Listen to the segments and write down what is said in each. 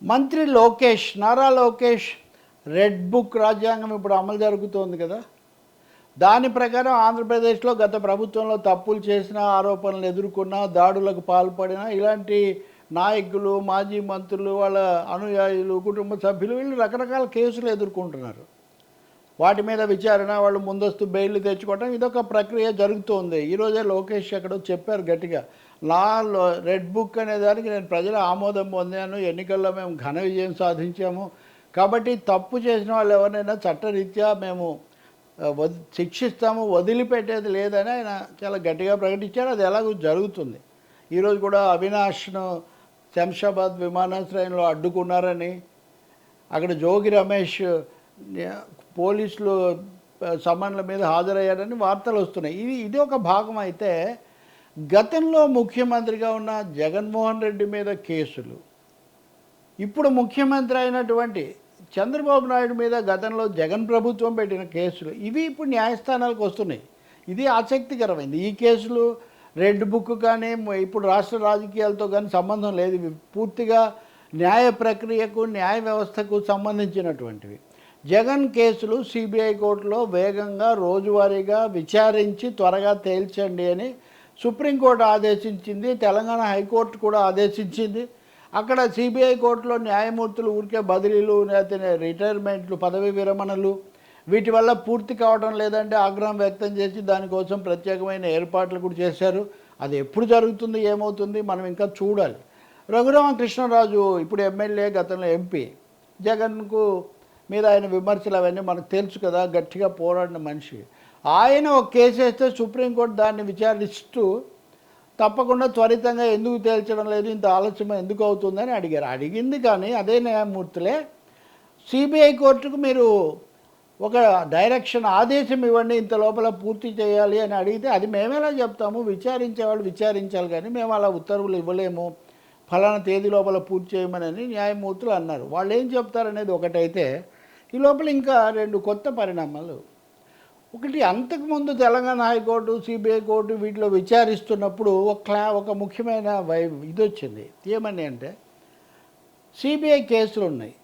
మంత్రి Lokesh, Nara Lokesh red book రాజ్యాంగం ఇప్పుడు అమలు జరుగుతోంది కదా. దాని ప్రకారం ఆంధ్రప్రదేశ్లో గత ప్రభుత్వంలో తప్పులు చేసిన, ఆరోపణలు ఎదుర్కొన్న, దాడులకు పాల్పడిన ఇలాంటి నాయకులు, మాజీ మంత్రులు, వాళ్ళ అనుయాయులు, కుటుంబ సభ్యులు వీళ్ళు రకరకాల కేసులు ఎదుర్కొంటున్నారు. వాటి మీద విచారణ, వాళ్ళు ముందస్తు బెయిల్ తెచ్చుకోవడం, ఇదొక ప్రక్రియ జరుగుతోంది. ఈరోజే లోకేష్ ఎక్కడో చెప్పారు గట్టిగా, నా రెడ్ బుక్ అనే దానికి నేను ప్రజల ఆమోదం పొందాను, ఎన్నికల్లో మేము ఘన విజయం సాధించాము, కాబట్టి తప్పు చేసిన వాళ్ళు ఎవరినైనా చట్టరీత్యా మేము శిక్షిస్తాము, వదిలిపెట్టేది లేదని ఆయన చాలా గట్టిగా ప్రకటించారు. అది ఎలాగో జరుగుతుంది. ఈరోజు కూడా అవినాష్ను శంషాబాద్ విమానాశ్రయంలో అడ్డుకున్నారని, అక్కడ జోగి రమేష్ పోలీసులు సమన్ల మీద హాజరయ్యారని వార్తలు వస్తున్నాయి. ఇది ఒక భాగం అయితే, గతంలో ముఖ్యమంత్రిగా ఉన్న జగన్మోహన్ రెడ్డి మీద కేసులు, ఇప్పుడు ముఖ్యమంత్రి అయినటువంటి చంద్రబాబు నాయుడు మీద గతంలో జగన్ ప్రభుత్వం పెట్టిన కేసులు, ఇవి ఇప్పుడు న్యాయస్థానాలకు వస్తున్నాయి. ఇది ఆసక్తికరమైంది. ఈ కేసులు రెడ్ బుక్ కానీ ఇప్పుడు రాష్ట్ర రాజకీయాలతో కానీ సంబంధం లేదు. ఇవి పూర్తిగా న్యాయ ప్రక్రియకు, న్యాయ వ్యవస్థకు సంబంధించినటువంటివి. జగన్ కేసులు సిబిఐ కోర్టులో వేగంగా రోజువారీగా విచారించి త్వరగా తేల్చండి అని సుప్రీంకోర్టు ఆదేశించింది. తెలంగాణ హైకోర్టు కూడా ఆదేశించింది. అక్కడ సిబిఐ కోర్టులో న్యాయమూర్తులు ఊరికే బదిలీలు, లేకపోతే రిటైర్మెంట్లు, పదవి విరమణలు వీటి వల్ల పూర్తి కావడం లేదంటే ఆగ్రహం వ్యక్తం చేసి దానికోసం ప్రత్యేకమైన ఏర్పాట్లు కూడా చేశారు. అది ఎప్పుడు జరుగుతుంది, ఏమవుతుంది మనం ఇంకా చూడాలి. రఘురామకృష్ణరాజు ఇప్పుడు ఎమ్మెల్యే, గతంలో ఎంపీ, జగన్కు మీద ఆయన విమర్శలు అవన్నీ మనకు తెలుసు కదా, గట్టిగా పోరాడిన మనిషి. ఆయన ఒక కేసు వేస్తే సుప్రీంకోర్టు దాన్ని విచారిస్తూ తప్పకుండా త్వరితంగా ఎందుకు తేల్చడం లేదు, ఇంత ఆలస్యం ఎందుకు అవుతుందని అడిగారు. అడిగింది కానీ అదే న్యాయమూర్తులే సిబిఐ కోర్టుకు మీరు ఒక డైరెక్షన్, ఆదేశం ఇవ్వండి, ఇంత లోపల పూర్తి చేయాలి అని అడిగితే అది మేమేలా చెప్తాము, విచారించేవాళ్ళు విచారించాలి కానీ మేము అలా ఉత్తర్వులు ఇవ్వలేము, ఫలానా తేదీ లోపల పూర్తి చేయమని న్యాయమూర్తులు అన్నారు. వాళ్ళు ఏం చెప్తారనేది ఒకటైతే, ఈ లోపల ఇంకా రెండు కొత్త పరిణామాలు. ఒకటి, అంతకుముందు తెలంగాణ హైకోర్టు, సిబిఐ కోర్టు వీటిలో విచారిస్తున్నప్పుడు ఒక ముఖ్యమైన ఇది వచ్చింది. ఏమని అంటే, సిబిఐ కేసులు ఉన్నాయి,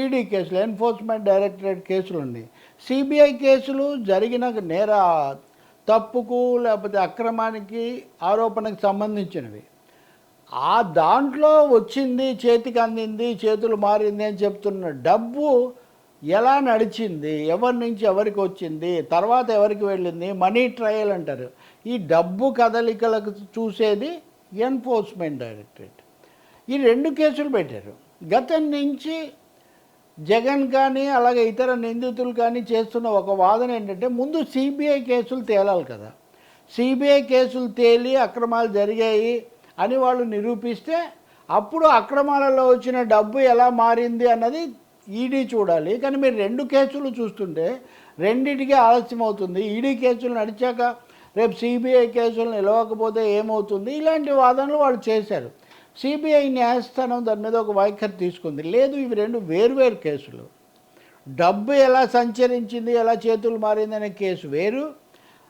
ఈడీ కేసులు, ఎన్ఫోర్స్మెంట్ డైరెక్టరేట్ కేసులు ఉన్నాయి. సిబిఐ కేసులు జరిగిన తప్పుకు లేకపోతే అక్రమానికి, ఆరోపణకు సంబంధించినవి. ఆ దాంట్లో వచ్చింది, చేతికి అందింది, చేతులు మారింది అని చెప్తున్న డబ్బు ఎలా నడిచింది, ఎవరి నుంచి ఎవరికి వచ్చింది, తర్వాత ఎవరికి వెళ్ళింది, మనీ ట్రయల్ అంటారు. ఈ డబ్బు కదలికలకు చూసేది ఎన్ఫోర్స్మెంట్ డైరెక్టరేట్. ఈ రెండు కేసులు పెట్టారు. గతం నుంచి జగన్ కానీ అలాగే ఇతర నిందితులు కానీ చేస్తున్న ఒక వాదన ఏంటంటే, ముందు సిబిఐ కేసులు తేలాలి కదా, సిబిఐ కేసులు తేలి అక్రమాలు జరిగాయి అని వాళ్ళు నిరూపిస్తే అప్పుడు అక్రమాలలో వచ్చిన డబ్బు ఎలా మారింది అన్నది ఈడీ చూడాలి. కానీ మీరు రెండు కేసులు చూస్తుంటే రెండింటికి ఆలస్యం అవుతుంది. ఈడీ కేసులు నడిచాక రేపు సిబిఐ కేసులు నిలవకపోతే ఏమవుతుంది, ఇలాంటి వాదనలు వాళ్ళు చేశారు. సిబిఐ న్యాయస్థానం దాని మీద ఒక వైఖరి తీసుకుంది. లేదు, ఇవి రెండు వేరువేరు కేసులు. డబ్బు ఎలా సంచరించింది, ఎలా చేతులు మారింది అనే కేసు వేరు,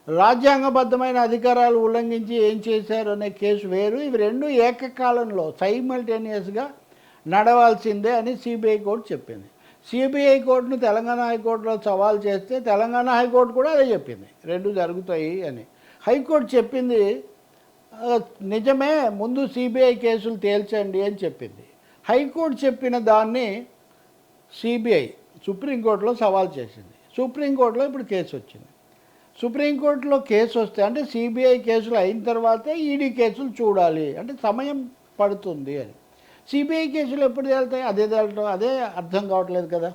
రాజ్యాంగబద్ధమైన అధికారాలు ఉల్లంఘించి ఏం చేశారు అనే కేసు వేరు. ఇవి రెండు ఏకకాలంలో సైమల్టేనియస్గా నడవాల్సిందే అని సిబిఐ కోర్టు చెప్పింది. సిబిఐ కోర్టును తెలంగాణ హైకోర్టులో సవాల్ చేస్తే తెలంగాణ హైకోర్టు కూడా అదే చెప్పింది, రెండు జరుగుతాయి అని. హైకోర్టు చెప్పింది నిజమే, ముందు సిబిఐ కేసులు తేల్చండి అని చెప్పింది. హైకోర్టు చెప్పిన దాన్ని సిబిఐ సుప్రీంకోర్టులో సవాల్ చేసింది. సుప్రీంకోర్టులో ఇప్పుడు కేసు వచ్చింది. సుప్రీంకోర్టులో కేసు వస్తే అంటే సిబిఐ కేసులు అయిన తర్వాతే ఈడీ కేసులు చూడాలి, అంటే సమయం పడుతుంది అని. సిబిఐ కేసులు ఎప్పుడు తేలుతాయి, అదే అర్థం కావట్లేదు కదా.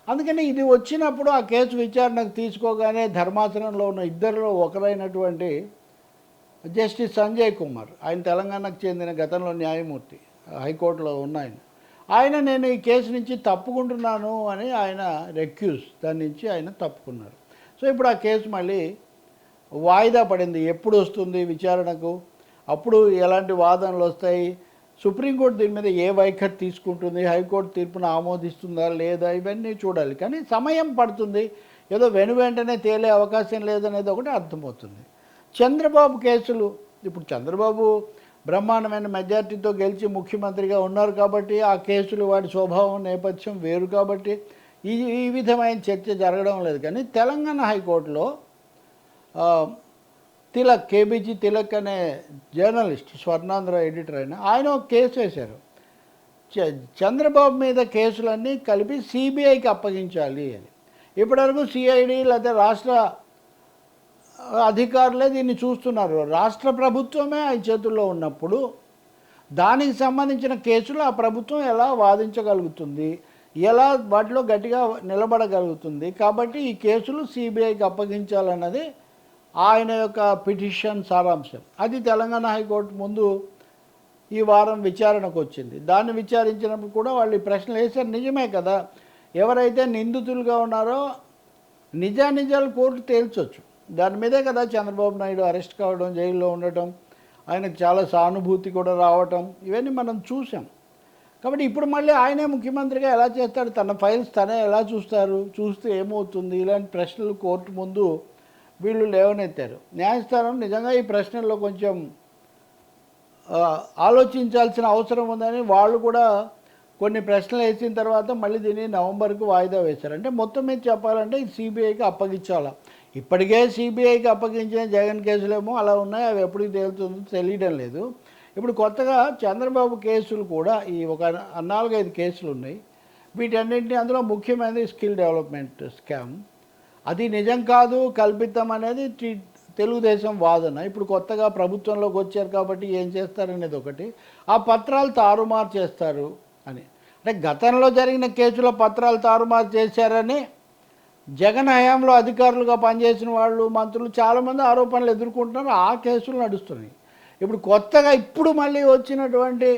అందుకని ఇది వచ్చినప్పుడు ఆ కేసు విచారణకు తీసుకోగానే ధర్మాసనంలో ఉన్న ఇద్దరిలో ఒకరైనటువంటి జస్టిస్ సంజయ్ కుమార్, ఆయన తెలంగాణకు చెందిన గతంలో న్యాయమూర్తి, హైకోర్టులో ఉన్న ఆయన నేను ఈ కేసు నుంచి తప్పుకుంటున్నాను అని ఆయన దాని నుంచి ఆయన తప్పుకున్నారు. సో ఇప్పుడు ఆ కేసు మళ్ళీ వాయిదా పడింది. ఎప్పుడు వస్తుంది విచారణకు, అప్పుడు ఎలాంటి వాదనలు వస్తాయి, సుప్రీంకోర్టు దీని మీద ఏ వైఖరి తీసుకుంటుంది, హైకోర్టు తీర్పును ఆమోదిస్తుందా లేదా, ఇవన్నీ చూడాలి. కానీ సమయం పడుతుంది, ఏదో వెంటనే తేలే అవకాశం లేదనేది ఒకటి అర్థమవుతుంది. చంద్రబాబు కేసులు, ఇప్పుడు చంద్రబాబు బ్రహ్మాండమైన మెజార్టీతో గెలిచి ముఖ్యమంత్రిగా ఉన్నారు కాబట్టి ఆ కేసులు వాటి స్వభావం నేపథ్యం వేరు కాబట్టి ఈ విధమైన చర్చ జరగడం లేదు. కానీ తెలంగాణ హైకోర్టులో తిలక్, కేబీజీ తిలక్ అనే జర్నలిస్ట్, స్వర్ణాంధ్ర ఎడిటర్ అయిన ఆయన ఒక కేసు వేశారు. చంద్రబాబు మీద కేసులన్నీ కలిపి సిబిఐకి అప్పగించాలి అని. ఇప్పటివరకు సిఐడి లేదా రాష్ట్ర అధికారులే దీన్ని చూస్తున్నారు. రాష్ట్ర ప్రభుత్వమే ఆయన చేతుల్లో ఉన్నప్పుడు దానికి సంబంధించిన కేసులు ఆ ప్రభుత్వం ఎలా వాదించగలుగుతుంది, ఎలా వాటిలో గట్టిగా నిలబడగలుగుతుంది. కాబట్టి ఈ కేసులు సిబిఐకి అప్పగించాలన్నది ఆయన యొక్క పిటిషన్ సారాంశం. అది తెలంగాణ హైకోర్టు ముందు ఈ వారం విచారణకు వచ్చింది. దాన్ని విచారించినప్పుడు కూడా వాళ్ళు ఈ ప్రశ్నలు వేశారు. నిజమే కదా, ఎవరైతే నిందితులుగా ఉన్నారో నిజానిజాలు కోర్టు తేల్చొచ్చు. దాని మీదే కదా చంద్రబాబు నాయుడు అరెస్ట్ కావడం, జైల్లో ఉండటం, ఆయనకు చాలా సానుభూతి కూడా రావటం, ఇవన్నీ మనం చూసాం. కాబట్టి ఇప్పుడు మళ్ళీ ఆయనే ముఖ్యమంత్రిగా ఎలా చేస్తాడు, తన ఫైల్స్ తనే ఎలా చూస్తారు, చూస్తే ఏమవుతుంది, ఇలాంటి ప్రశ్నలు కోర్టు ముందు వీళ్ళు లేవనెత్తారు. న్యాయస్థానం నిజంగా ఈ ప్రశ్నల్లో కొంచెం ఆలోచించాల్సిన అవసరం ఉందని వాళ్ళు కూడా కొన్ని ప్రశ్నలు వేసిన తర్వాత మళ్ళీ దీన్ని నవంబర్కు వాయిదా వేశారు. అంటే మొత్తం మీద చెప్పాలంటే ఇది సిబిఐకి అప్పగించాలా. ఇప్పటికే సిబిఐకి అప్పగించిన జగన్ కేసులేమో అలా ఉన్నాయి, అవి ఎప్పటికి తేలుతుందో తెలియడం లేదు. ఇప్పుడు కొత్తగా చంద్రబాబు కేసులు కూడా ఈ ఒక 4-5 కేసులు ఉన్నాయి. వీటన్నింటినీ అందులో ముఖ్యమైనది స్కిల్ డెవలప్మెంట్ స్కామ్. అది నిజం కాదు, కల్పితం అనేది తెలుగుదేశం వాదన. ఇప్పుడు కొత్తగా ప్రభుత్వంలోకి వచ్చారు కాబట్టి ఏం చేస్తారనేది ఒకటి, ఆ పత్రాలు తారుమారు చేస్తారు అని. అంటే గతంలో జరిగిన కేసుల పత్రాలు తారుమారు చేశారని జగన్ హయాంలో అధికారులుగా పనిచేసిన వాళ్ళు, మంత్రులు చాలామంది ఆరోపణలు ఎదుర్కొంటున్నారు. ఆ కేసులు నడుస్తున్నాయి. ఇప్పుడు కొత్తగా ఇప్పుడు మళ్ళీ వచ్చినటువంటి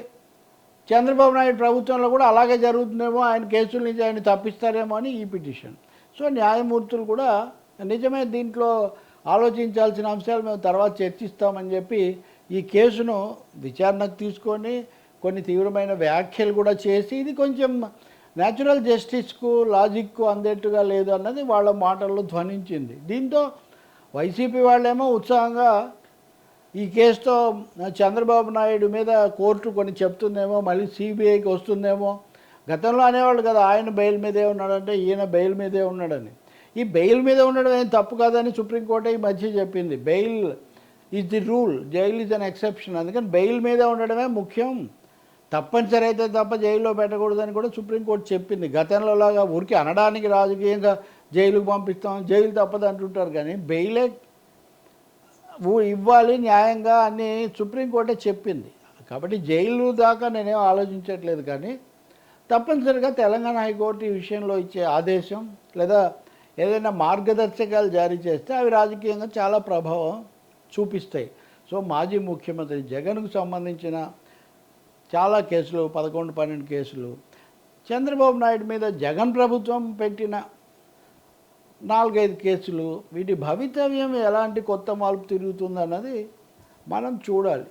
చంద్రబాబు నాయుడు ప్రభుత్వంలో కూడా అలాగే జరుగుతుందేమో, ఆయన కేసుల నుంచి ఆయన తప్పిస్తారేమో అని ఈ పిటిషన్. సో న్యాయమూర్తులు కూడా నిజమే దీంట్లో ఆలోచించాల్సిన అంశాలు మేము తర్వాత చర్చిస్తామని చెప్పి ఈ కేసును విచారణకు తీసుకొని కొన్ని తీవ్రమైన వ్యాఖ్యలు కూడా చేసి ఇది కొంచెం న్యాచురల్ జస్టిస్కు లాజిక్కు అందేట్టుగా లేదు అన్నది వాళ్ళ మాటల్లో ధ్వనించింది. దీంతో వైసీపీ వాళ్ళేమో ఉత్సాహంగా ఈ కేసుతో చంద్రబాబు నాయుడు మీద కోర్టు కొన్ని చెప్తుందేమో, మళ్ళీ సిబిఐకి వస్తుందేమో. గతంలో అనేవాళ్ళు కదా ఆయన బెయిల్ మీదే ఉన్నాడంటే ఈయన బెయిల్ మీదే ఉన్నాడని. ఈ బెయిల్ మీద ఉండడం ఏం తప్పు కాదని సుప్రీంకోర్టు ఈ మధ్య చెప్పింది. Bail is the rule, jail is an exception. అందుకని బెయిల్ మీద ఉండడమే ముఖ్యం, తప్పనిసరి అయితే తప్ప జైల్లో పెట్టకూడదని కూడా సుప్రీంకోర్టు చెప్పింది. గతంలో లాగా ఊరికి అనడానికి రాజకీయంగా జైలుకు పంపిస్తాం, జైలు తప్పదు అంటుంటారు, కానీ బెయిలే ఇవ్వాలి న్యాయంగా అని సుప్రీంకోర్టే చెప్పింది. కాబట్టి జైలు దాకా నేనేం ఆలోచించట్లేదు. కానీ తప్పనిసరిగా తెలంగాణ హైకోర్టు ఈ విషయంలో ఇచ్చే ఆదేశం లేదా ఏదైనా మార్గదర్శకాలు జారీ చేస్తే అవి రాజకీయంగా చాలా ప్రభావం చూపిస్తాయి. సో మాజీ ముఖ్యమంత్రి జగన్కు సంబంధించిన చాలా కేసులు, 11-12 కేసులు, చంద్రబాబు నాయుడు మీద జగన్ ప్రభుత్వం పెట్టిన 4-5 కేసులు, వీటి భవితవ్యం ఎలాంటి కొత్త మలుపు తిరుగుతుందన్నది మనం చూడాలి.